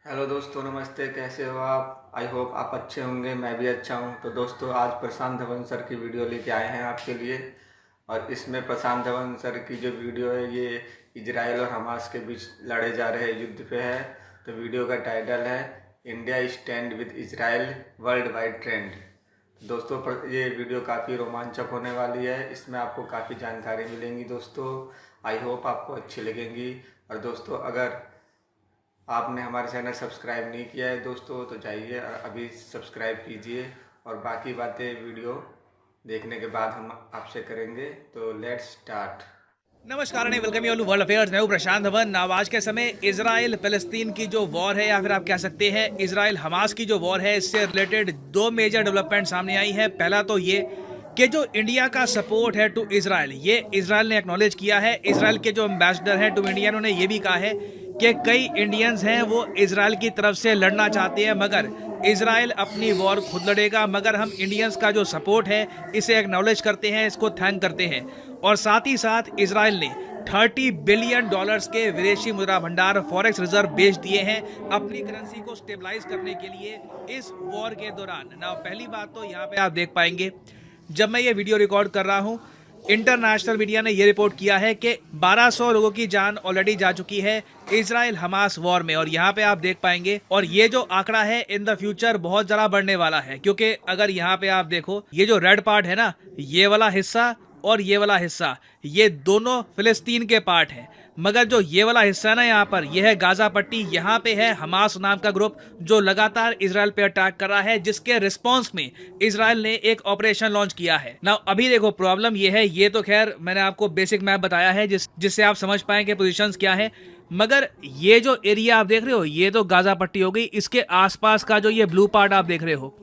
Hello दोस्तों, नमस्ते। कैसे हो आप? आई होप आप अच्छे होंगे। मैं भी अच्छा हूँ। तो दोस्तों, आज प्रशांत धवन सर की वीडियो लेके आए हैं आपके लिए। और इसमें प्रशांत धवन सर की जो वीडियो है ये इजराइल और हमास के बीच लड़े जा रहे युद्ध पे है। तो वीडियो का टाइटल है India stand with Israel world wide trend. दोस्तों, ये वीडियो काफ़ी रोमांचक होने वाली है। इसमें आपको काफ़ी जानकारी मिलेंगी दोस्तों। आई होप आपको अच्छी लगेंगी। और दोस्तों, अगर आपने हमारे चैनल सब्सक्राइब नहीं किया है दोस्तों तो जाइए अभी सब्सक्राइब कीजिए। और बाकी बातें वीडियो देखने के बाद हम आपसे करेंगे। तो लेट्स स्टार्ट। नमस्कार and welcome you world affairs. मैं हूं प्रशांत धवन। आज के समय इजराइल फिलिस्तीन की जो वॉर है या फिर आप कह सकते हैं इजराइल हमास की जो वॉर है, इससे रिलेटेड दो मेजर डेवलपमेंट सामने आई है। पहला तो ये कि जो इंडिया का सपोर्ट है टू इजराइल, ये इजराइल ने एक्नॉलेज किया है। इजराइल के जो एम्बेसडर हैं टू इंडिया, उन्होंने ये भी कहा है कि कई इंडियंस हैं वो इजराइल की तरफ से लड़ना चाहते हैं, मगर इजराइल अपनी वॉर खुद लड़ेगा। मगर हम इंडियंस का जो सपोर्ट है इसे एक्नॉलेज करते हैं, इसको थैंक करते हैं। और साथ ही साथ इजराइल ने $30 बिलियन के विदेशी मुद्रा भंडार फॉरेक्स रिजर्व बेच दिए हैं अपनी करेंसी को स्टेबलाइज करने के लिए इस वॉर के दौरान। ना पहली बात तो यहाँ पे आप देख पाएंगे, जब मैं ये वीडियो रिकॉर्ड कर रहा हूँ, इंटरनेशनल मीडिया ने ये रिपोर्ट किया है कि 1200 लोगों की जान ऑलरेडी जा चुकी है इजराइल हमास वॉर में। और यहाँ पे आप देख पाएंगे, और ये जो आंकड़ा है इन द फ्यूचर बहुत ज़्यादा बढ़ने वाला है, क्योंकि अगर यहाँ पे आप देखो, ये जो रेड पार्ट है ना, ये वाला हिस्सा और ये वाला हिस्सा, ये दोनों फिलिस्तीन के पार्ट हैं। मगर जो ये वाला हिस्सा है ना, यहाँ पर यह है गाजा पट्टी। यहाँ पे है हमास नाम का ग्रुप जो लगातार इजराइल पे अटैक कर रहा है, जिसके रिस्पांस में इजराइल ने एक ऑपरेशन लॉन्च किया है ना। अभी देखो, प्रॉब्लम ये है, ये तो खैर मैंने आपको बेसिक मैप बताया है जिससे आप समझ पाए कि पोजीशंस क्या है। मगर ये जो एरिया आप देख रहे हो, ये तो गाजा पट्टी हो गई। इसके आसपास का जो ये ब्लू पार्ट आप देख रहे हो,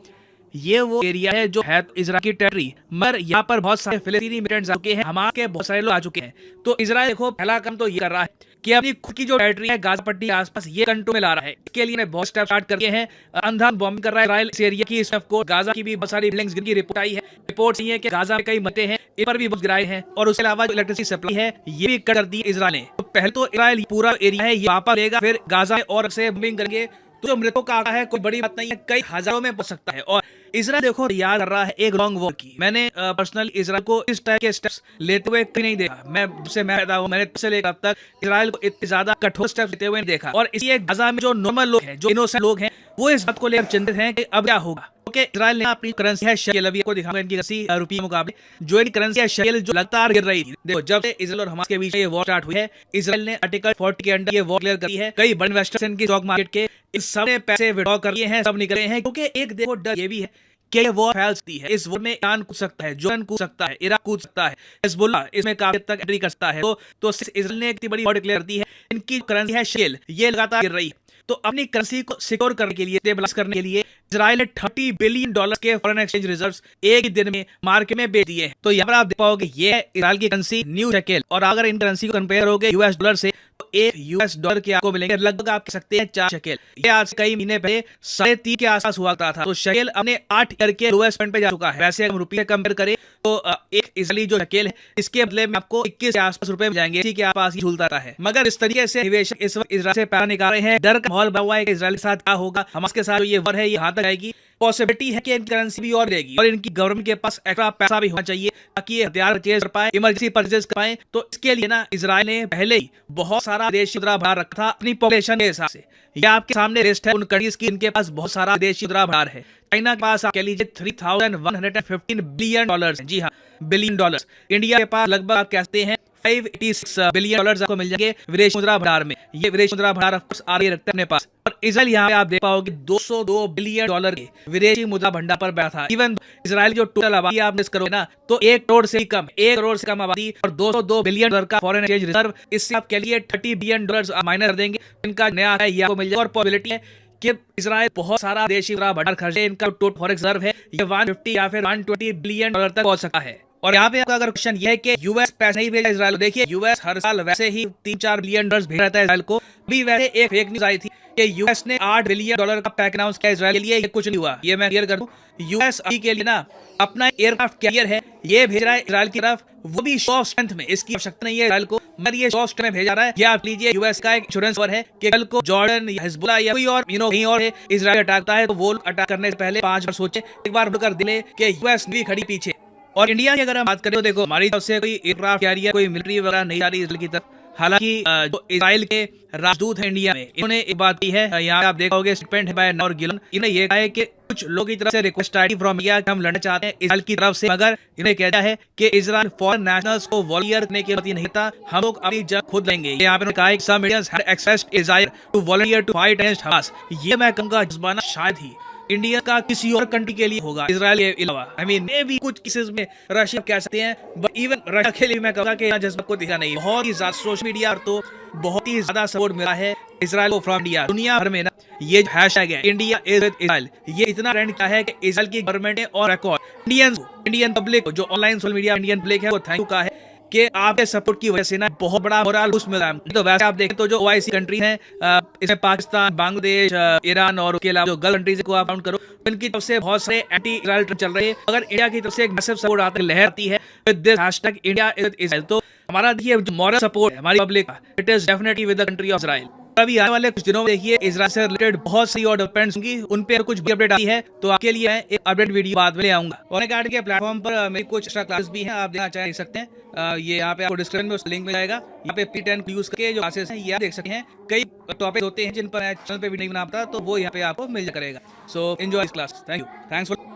ये वो एरिया है जो है इजराइल की टेरिटरी। मगर यहाँ पर बहुत सारे फिलिस्तीनी मिलिटेंट्स आ चुके हैं, हमारे के बहुत सारे लोग आ चुके हैं। तो इजराइल देखो, पहला काम तो ये कर रहा है कि अपनी खुद की जो टेरिटरी है गाजा पट्टी के आसपास, ये कंट्रोल में ला रहा है। इसके लिए बहुत स्टेप स्टार्ट करके हैं। अंधाधुंध बॉम्बिंग कर रहा है इजराइल इस एरिया की। इस को गाजा की भी बहुत सारी बिल्डिंग्स की रिपोर्ट आई है। रिपोर्ट ये है कि गाजा में कई मते हैं, इन पर भी बहुत गिराए हैं। और उसके अलावा जो इलेक्ट्रिसिटी सप्लाई है ये भी कट कर दी इजराइल ने। तो पहले तो इजराइल पूरा एरिया है ये वापस लेगा, फिर गाजा में और से बॉम्बिंग करेंगे। तो जो मृतकों का आंकड़ा है कोई बड़ी बात नहीं है, कई हजारों में पहुंच सकता है। और इजराइल देखो याद कर रहा है एक लॉन्ग वॉर की। मैंने पर्सनली इजराइल को इस टाइप के स्टेप्स लेते हुए कहीं नहीं देखा। मैं पैदा हुआ, मैंने से लेकर अब तक इजराइल को इतने ज्यादा कठोर स्टेप्स लेते हुए देखा। और इसी गाजा में जो नॉर्मल लोग हैं, जो इनोसेंट लोग हैं, वो इस बात को लेकर चिंतित हैं कि अब क्या होगा। क्योंकि इजराइल ने अपनी करेंसी है शेकेल, अभी आपको दिखाऊंगा इनकी करेंसी रुपये के मुकाबले जो इनकी करेंसी है शेकेल, जो लगातार गिर रही थी। देखो, जब से इजराइल और हमास के बीच ये वॉर स्टार्ट हुई है, इजराइल ने आर्टिकल 40 के अंडर ये वॉर क्लियर करी है। कई बड़े इन्वेस्टर्स इनकी स्टॉक मार्केट के इस सब ने पैसे विड्रॉ कर लिए हैं, सब निकले हैं। क्योंकि एक देखो डर ये भी है कि ये वॉर फैल सकती है। इस वॉर में ईरान कूद सकता है, जॉर्डन कूद सकता है, इराक कूद सकता है, हिजबुल्लाह इसमें काफी हद तक एंट्री कर सकता है। तो इजराइल ने इतनी बड़ी वॉर डिक्लेयर कर दी है। इनकी करेंसी है शेल, ये लगातार गिर रही है। तो अपनी करेंसी को सिक्योर करने के लिए, स्टेबलाइज करने के लिए इजराइल ने $30 बिलियन के फॉरेन एक्सचेंज रिजर्व्स एक ही दिन में मार्केट में बेच दिए हैं। तो यहाँ पर आप देख पाओगे ये है इजराइल की करेंसी न्यू शेकेल। और अगर इन करेंसी को कंपेयर होगे यूएस डॉलर से, तो एक यूएस डॉलर के आपको मिलेंगे लगभग आप कह सकते हैं 4 शेकेल। ये आज से कई महीने पहले 3.5 के आसपास हुआ था। तो शेकेल अपने 8 ईयर के लोएस्ट पॉइंट पे जा चुका है। वैसे हम रुपये कंपेयर करें तो एक इजरायली जो शेकेल है, इसके बदले में आपको 21 के आसपास रुपए मिल जाएंगे। इसी के आसपास ही झूलता है। मगर इस तरीके से निवेशक इस वक्त इजराइल से पैसा निकाल रहे हैं। डर का माहौल बना हुआ है कि इजराइल के साथ क्या होगा, हमास के साथ जो ये वॉर है ये कहां तक आएगी। पॉसिबिलिटी है कि इनकी करेंसी भी और रहेगी, और इनकी गवर्नमेंट के पास एक्स्ट्रा पैसा भी होना चाहिए ताकि ये हथियार परचेज कर पाए, इमरजेंसी परचेज कर पाए। तो इसके लिए ना इजराइल ने पहले ही बहुत सारा विदेशी मुद्रा भंडार रखा था अपनी पॉपुलेशन के हिसाब से। ये आपके सामने लिस्ट है उन कंट्रीज की, इनके पास बहुत सारा विदेशी मुद्रा भंडार है। चाइना के पास आप कह लीजिए $3,115 बिलियन है। जी हाँ, बिलियन डॉलर। इंडिया के पास लगभग आप कहते हैं $586 बिलियन आपको मिल जाएंगे विदेशी मुद्रा भंडार में। ये विदेशी मुद्रा भंडार ऑफ कोर्स आगे रखते हैं अपने पास। और इजराइल यहाँ पे आप देख पाओगे $202 बिलियन के विदेशी मुद्रा भंडार पर बैठा था। इवन इजराइल जो टोटल आबादी आप मिस करोगे ना, तो 1 करोड़ से कम, 1 करोड़ से कम आबादी और $202 बिलियन का फॉरेन एक्सचेंज रिजर्व। इससे आप कह लिए $30 बिलियन माइनस कर देंगे, इनका नया है ये आपको मिल जाएगा। और पॉसिबिलिटी है कि इजराइल बहुत सारा विदेशी मुद्रा भंडार खर्चे, इनका टोटल फॉरेक्स रिजर्व है ये 150 या फिर $120 बिलियन तक पहुंच सकता है। और यहाँ पे आपका अगर क्वेश्चन ये है कि यूएस पैसे नहीं भेजा इजराइल को, देखिए यूएस हर साल वैसे ही 3-4 बिलियन डॉलर भेज रहता है इजराइल को। अभी वैसे एक फेक न्यूज आई थी कि यूएस ने $8 बिलियन का पैक अनाउंस किया इजराइल के लिए, ये कुछ नहीं हुआ। ये मैं क्लियर कर दूं, यूएस अभी के लिए ना अपना एयरक्राफ्ट कैरियर है ये भेज रहा है इजराइल की तरफ, वो भी शो ऑफ स्ट्रेंथ में, इसकी आवश्यकता नहीं है इजराइल को, मगर ये शो ऑफ स्ट्रेंथ में भेजा रहा है। ये आप लीजिए यूएस का एक इंश्योरेंस और है कि कल को जॉर्डन या हिजबुल्लाह या कोई और कहीं और इजराइल अटैक है तो वो अटैक करने से पहले 5 बार सोचे, एक बार मुड़कर दिले कि यूएस भी खड़ी पीछे। और इंडिया की अगर हम बात करें तो देखो हमारी तरफ से कोई एयरक्राफ्ट कैरियर कोई मिलिट्री वगैरह नहीं आ रही इजराइल की तरफ। हालांकि जो इजराइल के राजदूत हैं इंडिया में, इन्होंने एक बात की है, यहाँ आप देखोगे स्टेटमेंट है बाय नॉर गिलन, इन्होंने ये कहा है कि कुछ लोगों की तरफ से रिक्वेस्ट आई फ्रॉम इंडिया कि हम लड़ना चाहते हैं इजराइल की तरफ से, मगर इन्हें कहता है कि इजराइल फॉरेन नेशनल्स को वॉलंटियर करने की अनुमति नहीं देता, हम लोग अपनी जंग खुद लेंगे। यहाँ पे कहा है कि some Indians have expressed desire to volunteer to fight against Hamas. ये मैं कहूंगा जज्बाना शायद ही इंडिया का किसी और कंट्री के लिए होगा इजराइल के अलावा। आई मीन मे भी कुछ केसेस में रशिया कह सकते हैं, बट इवन रशिया के लिए मैं कहूँगा कि जज्बा को दिखा नहीं। बहुत ही ज्यादा सोशल मीडिया पर तो बहुत ही ज्यादा सपोर्ट मिला है इजराइल को फ्रॉम इंडिया। दुनिया भर में ना ये हैशटैग है इंडिया इज विद इजराइल, ये इतना ट्रेंड किया है कि इजराइल की गवर्नमेंट ने और रिकॉर्ड इंडियन पब्लिक जो online social media Indian public है वो थैंक यू कहा है कि आपके सपोर्ट की वजह से ना बहुत बड़ा मोरल बूस्ट मिल रहा है। तो वैसे आप देखें तो जो ओआईसी कंट्री हैं, इसमें पाकिस्तान, बांग्लादेश, ईरान और उसके अलावा जो गल्फ कंट्रीज को आप काउंट करो, इनकी तरफ से बहुत सारे एंटी इजराइल ट्रेंड चल रहे हैं। अगर इंडिया की तरफ से एक मैसिव सपोर्ट आता है, लहर आती है with this hashtag India is with Israel, तो हमारा देखिए जो मॉरल सपोर्ट है हमारी पब्लिक का, it is definitely with the country of Israel. अभी आने वाले कुछ दिनों में देखिए इजराइल से रिलेटेड बहुत सी और डेवलपमेंट्स होंगी, उन पे कुछ भी अपडेट आई है तो आपके लिए मैं एक अपडेट वीडियो बाद में ले आऊंगा। और कार्ड के प्लेटफॉर्म पर मेरी कुछ एक्स्ट्रा क्लासेस भी हैं, आप देखना चाह सकते हैं। ये यहाँ पे आपको डिस्क्रिप्शन में उस लिंक मिल जाएगा, यहाँ पे P10 यूज करके जो क्लासेस हैं ये आप देख सकते हैं। कई टॉपिक होते हैं जिन पर मैं चैनल पे भी नहीं बना पाता, तो वो यहाँ पे आपको मिल करेगा। So enjoy this class, thank you, thanks for.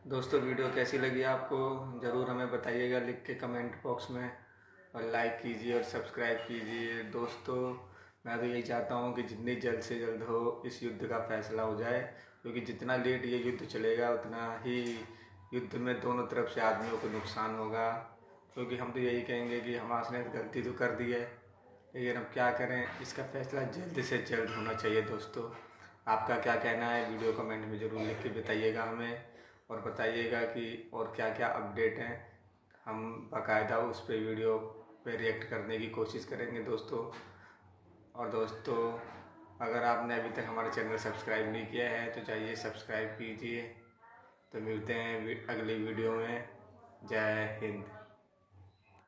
दोस्तों वीडियो कैसी लगी आपको ज़रूर हमें बताइएगा लिख के कमेंट बॉक्स में, और लाइक कीजिए और सब्सक्राइब कीजिए। दोस्तों मैं तो यही चाहता हूँ कि जितनी जल्द से जल्द हो इस युद्ध का फैसला हो जाए, क्योंकि जितना लेट ये युद्ध चलेगा उतना ही युद्ध में दोनों तरफ से आदमियों को नुकसान होगा। क्योंकि हम तो यही कहेंगे कि हमास ने गलती तो कर दी है, लेकिन अब क्या करें, इसका फैसला जल्द से जल्द होना चाहिए। दोस्तों आपका क्या कहना है वीडियो कमेंट में ज़रूर लिख के बताइएगा हमें, और बताइएगा कि और क्या क्या अपडेट हैं, हम बाकायदा उस पर वीडियो पे रिएक्ट करने की कोशिश करेंगे दोस्तों। और दोस्तों अगर आपने अभी तक हमारा चैनल सब्सक्राइब नहीं किया है तो चाहिए सब्सक्राइब कीजिए। तो मिलते हैं अगली वीडियो में। जय हिंद।